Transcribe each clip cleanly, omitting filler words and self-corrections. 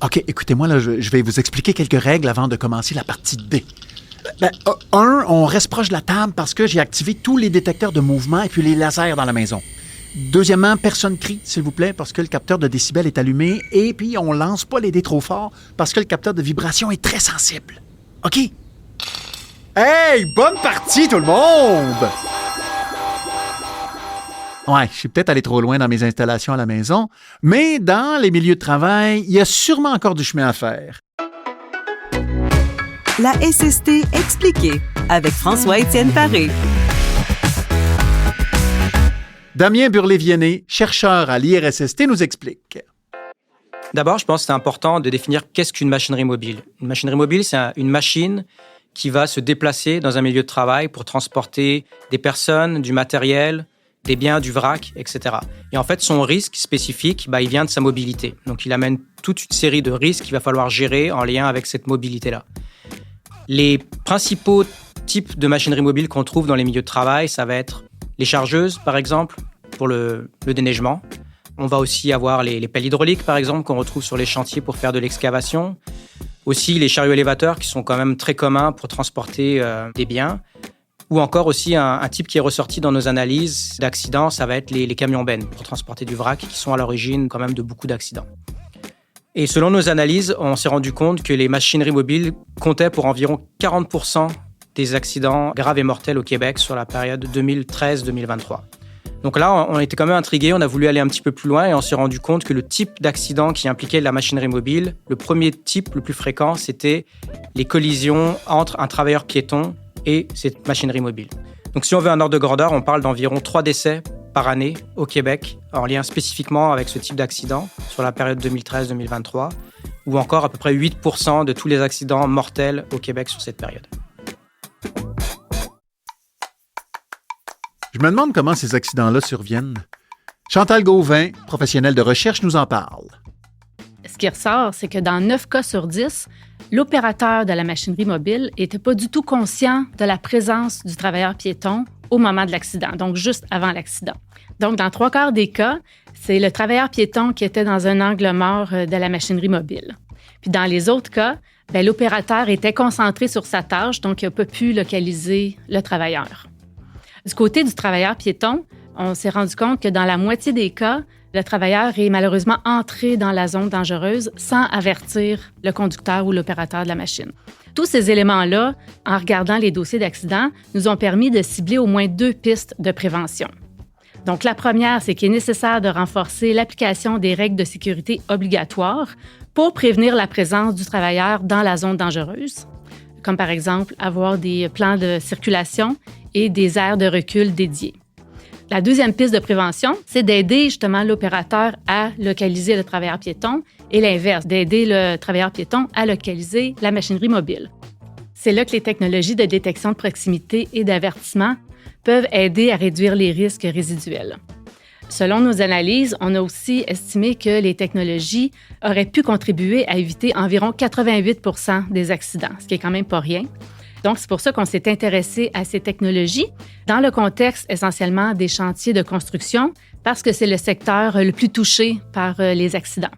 OK, écoutez-moi, là, je vais vous expliquer quelques règles avant de commencer la partie D. On reste proche de la table parce que j'ai activé tous les détecteurs de mouvement et puis les lasers dans la maison. Deuxièmement, personne crie, s'il vous plaît, parce que le capteur de décibels est allumé. Et puis, on lance pas les dés trop fort parce que le capteur de vibration est très sensible. OK? Hey, bonne partie, tout le monde! Ouais, je suis peut-être allé trop loin dans mes installations à la maison, mais dans les milieux de travail, il y a sûrement encore du chemin à faire. La SST expliquée avec François-Étienne Paré. Damien Burlet-Viennet, chercheur à l'IRSST, nous explique. D'abord, je pense que c'est important de définir qu'est-ce qu'une machinerie mobile. Une machinerie mobile, c'est une machine qui va se déplacer dans un milieu de travail pour transporter des personnes, du matériel, des biens, du vrac, etc. Et en fait, son risque spécifique, il vient de sa mobilité. Donc, il amène toute une série de risques qu'il va falloir gérer en lien avec cette mobilité-là. Les principaux types de machinerie mobile qu'on trouve dans les milieux de travail, ça va être les chargeuses, par exemple, pour le déneigement. On va aussi avoir les pelles hydrauliques, par exemple, qu'on retrouve sur les chantiers pour faire de l'excavation. Aussi les chariots élévateurs, qui sont quand même très communs pour transporter des biens. Ou encore aussi un type qui est ressorti dans nos analyses d'accidents, ça va être les camions-bennes pour transporter du vrac, qui sont à l'origine quand même de beaucoup d'accidents. Et selon nos analyses, on s'est rendu compte que les machineries mobiles comptaient pour environ 40% des accidents graves et mortels au Québec sur la période 2013-2023. Donc là, on était quand même intrigués, on a voulu aller un petit peu plus loin et on s'est rendu compte que le type d'accident qui impliquait la machinerie mobile, le premier type le plus fréquent, c'était les collisions entre un travailleur piéton et cette machinerie mobile. Donc si on veut un ordre de grandeur, on parle d'environ 3 décès par année au Québec, en lien spécifiquement avec ce type d'accident sur la période 2013-2023, ou encore à peu près 8% de tous les accidents mortels au Québec sur cette période. Je me demande comment ces accidents-là surviennent. Chantal Gauvin, professionnelle de recherche, nous en parle. Ce qui ressort, c'est que dans 9 cas sur 10, l'opérateur de la machinerie mobile n'était pas du tout conscient de la présence du travailleur piéton au moment de l'accident, donc juste avant l'accident. Donc, dans 3 quarts des cas, c'est le travailleur piéton qui était dans un angle mort de la machinerie mobile. Puis dans les autres cas, l'opérateur était concentré sur sa tâche, donc il n'a pas pu localiser le travailleur. Du côté du travailleur piéton, on s'est rendu compte que dans la moitié des cas, le travailleur est malheureusement entré dans la zone dangereuse sans avertir le conducteur ou l'opérateur de la machine. Tous ces éléments-là, en regardant les dossiers d'accident, nous ont permis de cibler au moins 2 pistes de prévention. Donc, la première, c'est qu'il est nécessaire de renforcer l'application des règles de sécurité obligatoires pour prévenir la présence du travailleur dans la zone dangereuse, comme par exemple avoir des plans de circulation et des aires de recul dédiés. La deuxième piste de prévention, c'est d'aider justement l'opérateur à localiser le travailleur piéton et l'inverse, d'aider le travailleur piéton à localiser la machinerie mobile. C'est là que les technologies de détection de proximité et d'avertissement peuvent aider à réduire les risques résiduels. Selon nos analyses, on a aussi estimé que les technologies auraient pu contribuer à éviter environ 88% des accidents, ce qui est quand même pas rien. Donc, c'est pour ça qu'on s'est intéressé à ces technologies dans le contexte essentiellement des chantiers de construction parce que c'est le secteur le plus touché par les accidents.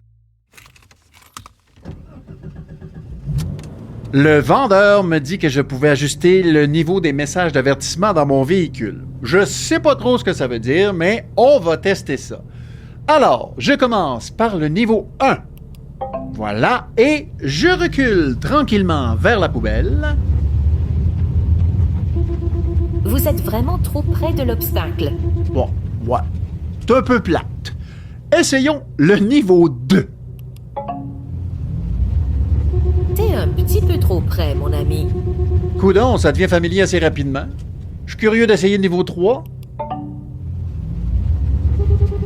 Le vendeur me dit que je pouvais ajuster le niveau des messages d'avertissement dans mon véhicule. Je sais pas trop ce que ça veut dire, mais on va tester ça. Alors, je commence par le niveau 1. Voilà, et je recule tranquillement vers la poubelle. Vous êtes vraiment trop près de l'obstacle. Bon, ouais, c'est un peu plate. Essayons le niveau 2. T'es un petit peu trop près, mon ami. Coudon, ça devient familier assez rapidement. Je suis curieux d'essayer le niveau 3.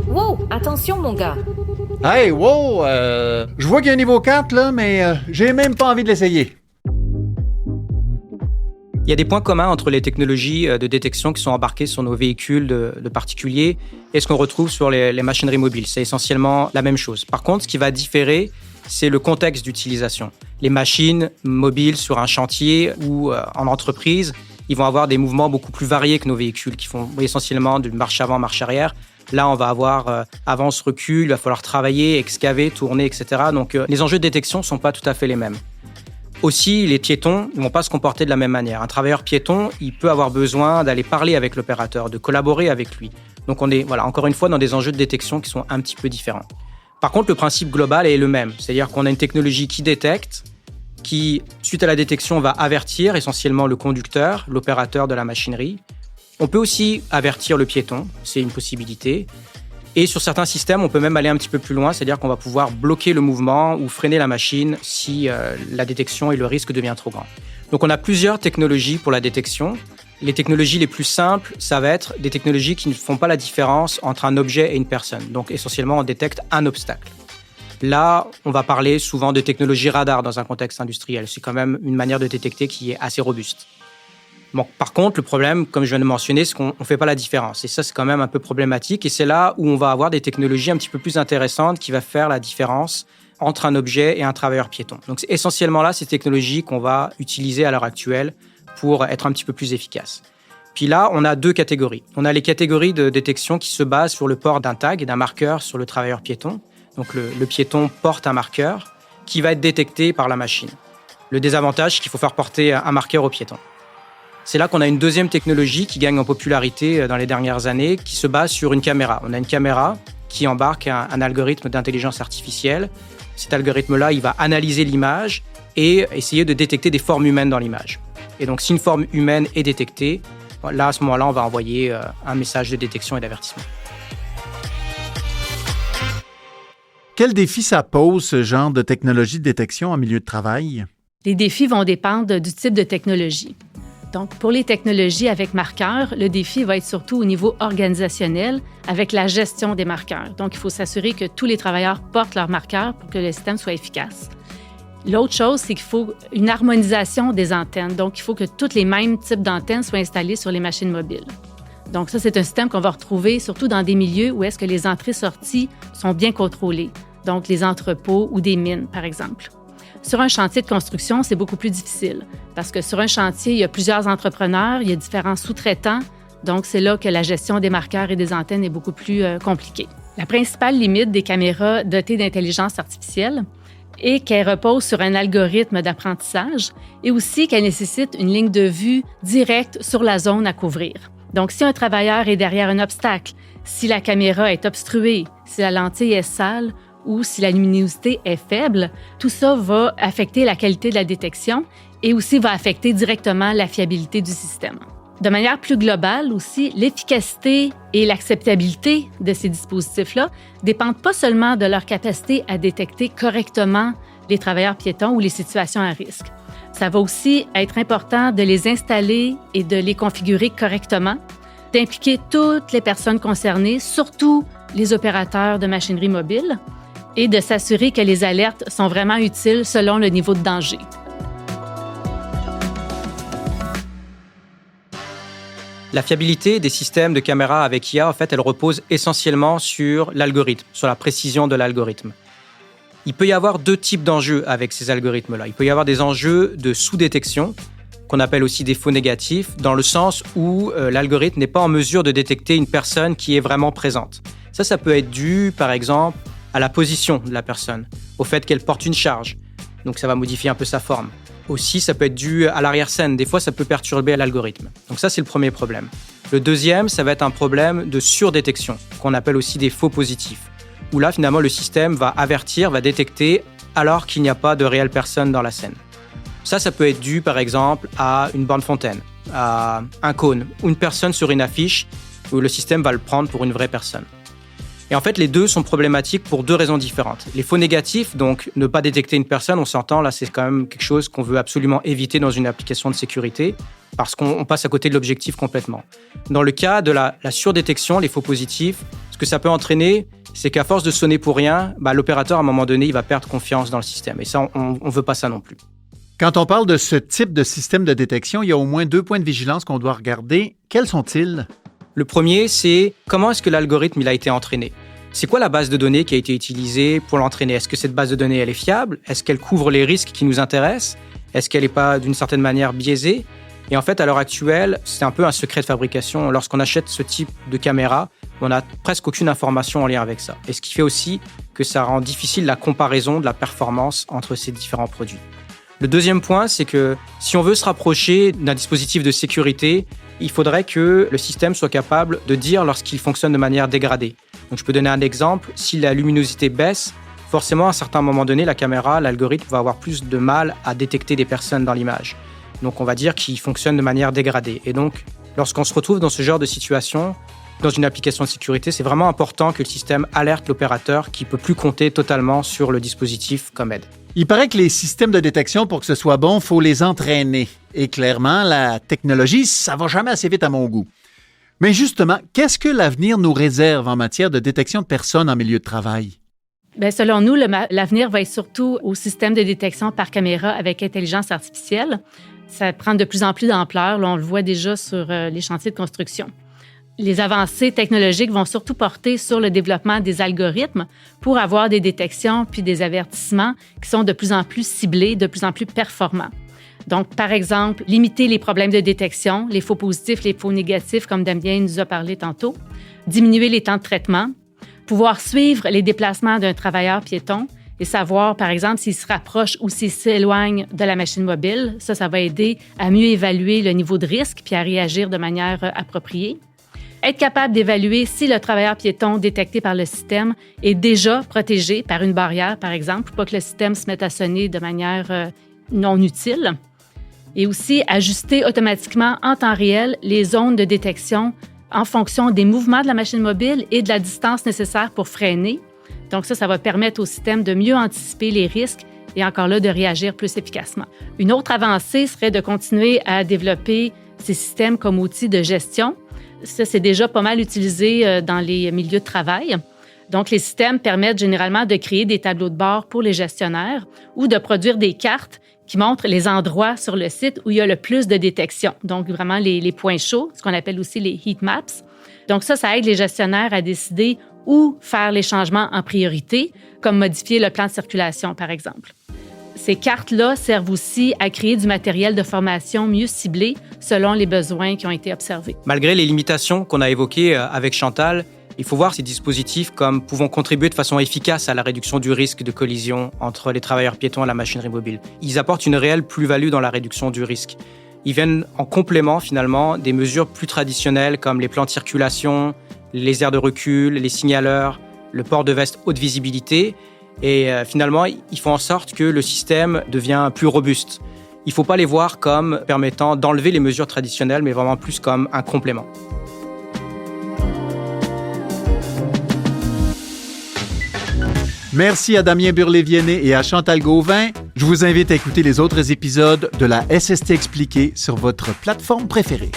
Wow, attention, mon gars. Hey, wow, je vois qu'il y a un niveau 4, là, mais j'ai même pas envie de l'essayer. Il y a des points communs entre les technologies de détection qui sont embarquées sur nos véhicules de particuliers et ce qu'on retrouve sur les machineries mobiles. C'est essentiellement la même chose. Par contre, ce qui va différer, c'est le contexte d'utilisation. Les machines mobiles sur un chantier ou en entreprise, ils vont avoir des mouvements beaucoup plus variés que nos véhicules qui font essentiellement de marche avant, marche arrière. Là, on va avoir avance, recul, il va falloir travailler, excaver, tourner, etc. Donc, les enjeux de détection ne sont pas tout à fait les mêmes. Aussi, les piétons ne vont pas se comporter de la même manière. Un travailleur piéton, il peut avoir besoin d'aller parler avec l'opérateur, de collaborer avec lui. Donc on est, encore une fois, dans des enjeux de détection qui sont un petit peu différents. Par contre, le principe global est le même. C'est-à-dire qu'on a une technologie qui détecte, qui, suite à la détection, va avertir essentiellement le conducteur, l'opérateur de la machinerie. On peut aussi avertir le piéton, c'est une possibilité. Et sur certains systèmes, on peut même aller un petit peu plus loin, c'est-à-dire qu'on va pouvoir bloquer le mouvement ou freiner la machine si la détection et le risque devient trop grand. Donc on a plusieurs technologies pour la détection. Les technologies les plus simples, ça va être des technologies qui ne font pas la différence entre un objet et une personne. Donc essentiellement, on détecte un obstacle. Là, on va parler souvent de technologie radar dans un contexte industriel. C'est quand même une manière de détecter qui est assez robuste. Bon, par contre, le problème, comme je viens de mentionner, c'est qu'on ne fait pas la différence. Et ça, c'est quand même un peu problématique. Et c'est là où on va avoir des technologies un petit peu plus intéressantes qui vont faire la différence entre un objet et un travailleur piéton. Donc, c'est essentiellement là ces technologies qu'on va utiliser à l'heure actuelle pour être un petit peu plus efficaces. Puis là, on a deux catégories. On a les catégories de détection qui se basent sur le port d'un tag, d'un marqueur sur le travailleur piéton. Donc, le piéton porte un marqueur qui va être détecté par la machine. Le désavantage, c'est qu'il faut faire porter un marqueur au piéton. C'est là qu'on a une deuxième technologie qui gagne en popularité dans les dernières années, qui se base sur une caméra. On a une caméra qui embarque un algorithme d'intelligence artificielle. Cet algorithme-là, il va analyser l'image et essayer de détecter des formes humaines dans l'image. Et donc, si une forme humaine est détectée, là, à ce moment-là, on va envoyer un message de détection et d'avertissement. Quel défi ça pose, ce genre de technologie de détection en milieu de travail? Les défis vont dépendre du type de technologie. Donc, pour les technologies avec marqueurs, le défi va être surtout au niveau organisationnel avec la gestion des marqueurs. Donc, il faut s'assurer que tous les travailleurs portent leurs marqueurs pour que le système soit efficace. L'autre chose, c'est qu'il faut une harmonisation des antennes. Donc, il faut que tous les mêmes types d'antennes soient installées sur les machines mobiles. Donc, ça, c'est un système qu'on va retrouver surtout dans des milieux où est-ce que les entrées-sorties sont bien contrôlées. Donc, les entrepôts ou des mines, par exemple. Sur un chantier de construction, c'est beaucoup plus difficile parce que sur un chantier, il y a plusieurs entrepreneurs, il y a différents sous-traitants. Donc, c'est là que la gestion des marqueurs et des antennes est beaucoup plus compliquée. La principale limite des caméras dotées d'intelligence artificielle est qu'elles reposent sur un algorithme d'apprentissage et aussi qu'elles nécessitent une ligne de vue directe sur la zone à couvrir. Donc, si un travailleur est derrière un obstacle, si la caméra est obstruée, si la lentille est sale, ou si la luminosité est faible, tout ça va affecter la qualité de la détection et aussi va affecter directement la fiabilité du système. De manière plus globale aussi, l'efficacité et l'acceptabilité de ces dispositifs-là dépendent pas seulement de leur capacité à détecter correctement les travailleurs piétons ou les situations à risque. Ça va aussi être important de les installer et de les configurer correctement, d'impliquer toutes les personnes concernées, surtout les opérateurs de machinerie mobile, et de s'assurer que les alertes sont vraiment utiles selon le niveau de danger. La fiabilité des systèmes de caméras avec IA, en fait, elle repose essentiellement sur l'algorithme, sur la précision de l'algorithme. Il peut y avoir deux types d'enjeux avec ces algorithmes-là. Il peut y avoir des enjeux de sous-détection, qu'on appelle aussi des faux négatifs, dans le sens où l'algorithme n'est pas en mesure de détecter une personne qui est vraiment présente. Ça peut être dû, par exemple, à la position de la personne, au fait qu'elle porte une charge. Donc, ça va modifier un peu sa forme. Aussi, ça peut être dû à l'arrière-scène. Des fois, ça peut perturber l'algorithme. Donc ça, c'est le premier problème. Le deuxième, ça va être un problème de surdétection, qu'on appelle aussi des faux positifs, où là, finalement, le système va avertir, va détecter, alors qu'il n'y a pas de réelle personne dans la scène. Ça peut être dû, par exemple, à une borne fontaine, à un cône, ou une personne sur une affiche, où le système va le prendre pour une vraie personne. Et en fait, les deux sont problématiques pour deux raisons différentes. Les faux négatifs, donc ne pas détecter une personne, on s'entend, là, c'est quand même quelque chose qu'on veut absolument éviter dans une application de sécurité, parce qu'on passe à côté de l'objectif complètement. Dans le cas de la surdétection, les faux positifs, ce que ça peut entraîner, c'est qu'à force de sonner pour rien, l'opérateur, à un moment donné, il va perdre confiance dans le système. Et ça, on ne veut pas ça non plus. Quand on parle de ce type de système de détection, il y a au moins 2 points de vigilance qu'on doit regarder. Quels sont-ils? Le premier, c'est comment est-ce que l'algorithme il a été entraîné? C'est quoi la base de données qui a été utilisée pour l'entraîner? Est-ce que cette base de données, elle est fiable? Est-ce qu'elle couvre les risques qui nous intéressent? Est-ce qu'elle n'est pas, d'une certaine manière, biaisée? Et en fait, à l'heure actuelle, c'est un peu un secret de fabrication. Lorsqu'on achète ce type de caméra, on n'a presque aucune information en lien avec ça. Et ce qui fait aussi que ça rend difficile la comparaison de la performance entre ces différents produits. Le deuxième point, c'est que si on veut se rapprocher d'un dispositif de sécurité, il faudrait que le système soit capable de dire lorsqu'il fonctionne de manière dégradée. Donc, je peux donner un exemple. Si la luminosité baisse, forcément, à un certain moment donné, la caméra, l'algorithme va avoir plus de mal à détecter des personnes dans l'image. Donc, on va dire qu'il fonctionne de manière dégradée. Et donc, lorsqu'on se retrouve dans ce genre de situation, dans une application de sécurité, c'est vraiment important que le système alerte l'opérateur qui ne peut plus compter totalement sur le dispositif comme aide. Il paraît que les systèmes de détection, pour que ce soit bon, il faut les entraîner. Et clairement, la technologie, ça va jamais assez vite à mon goût. Mais justement, qu'est-ce que l'avenir nous réserve en matière de détection de personnes en milieu de travail? Bien, selon nous, l'avenir va être surtout au système de détection par caméra avec intelligence artificielle. Ça prend de plus en plus d'ampleur. Là, on le voit déjà sur les chantiers de construction. Les avancées technologiques vont surtout porter sur le développement des algorithmes pour avoir des détections puis des avertissements qui sont de plus en plus ciblés, de plus en plus performants. Donc, par exemple, limiter les problèmes de détection, les faux positifs, les faux négatifs, comme Damien nous a parlé tantôt, diminuer les temps de traitement, pouvoir suivre les déplacements d'un travailleur piéton et savoir, par exemple, s'il se rapproche ou s'il s'éloigne de la machine mobile. Ça va aider à mieux évaluer le niveau de risque puis à réagir de manière appropriée. Être capable d'évaluer si le travailleur piéton détecté par le système est déjà protégé par une barrière, par exemple, pour pas que le système se mette à sonner de manière non utile. Et aussi ajuster automatiquement en temps réel les zones de détection en fonction des mouvements de la machine mobile et de la distance nécessaire pour freiner. Donc ça va permettre au système de mieux anticiper les risques et encore là, de réagir plus efficacement. Une autre avancée serait de continuer à développer ces systèmes comme outils de gestion. Ça, c'est déjà pas mal utilisé dans les milieux de travail. Donc, les systèmes permettent généralement de créer des tableaux de bord pour les gestionnaires ou de produire des cartes qui montrent les endroits sur le site où il y a le plus de détection. Donc, vraiment les points chauds, ce qu'on appelle aussi les heat maps. Donc, ça aide les gestionnaires à décider où faire les changements en priorité, comme modifier le plan de circulation, par exemple. Ces cartes-là servent aussi à créer du matériel de formation mieux ciblé selon les besoins qui ont été observés. Malgré les limitations qu'on a évoquées avec Chantal, il faut voir ces dispositifs comme pouvant contribuer de façon efficace à la réduction du risque de collision entre les travailleurs piétons et la machinerie mobile. Ils apportent une réelle plus-value dans la réduction du risque. Ils viennent en complément, finalement, des mesures plus traditionnelles comme les plans de circulation, les aires de recul, les signaleurs, le port de veste haute visibilité. Et finalement, ils font en sorte que le système devient plus robuste. Il ne faut pas les voir comme permettant d'enlever les mesures traditionnelles, mais vraiment plus comme un complément. Merci à Damien Burlet-Viennet et à Chantal Gauvin. Je vous invite à écouter les autres épisodes de la SST Expliquée sur votre plateforme préférée.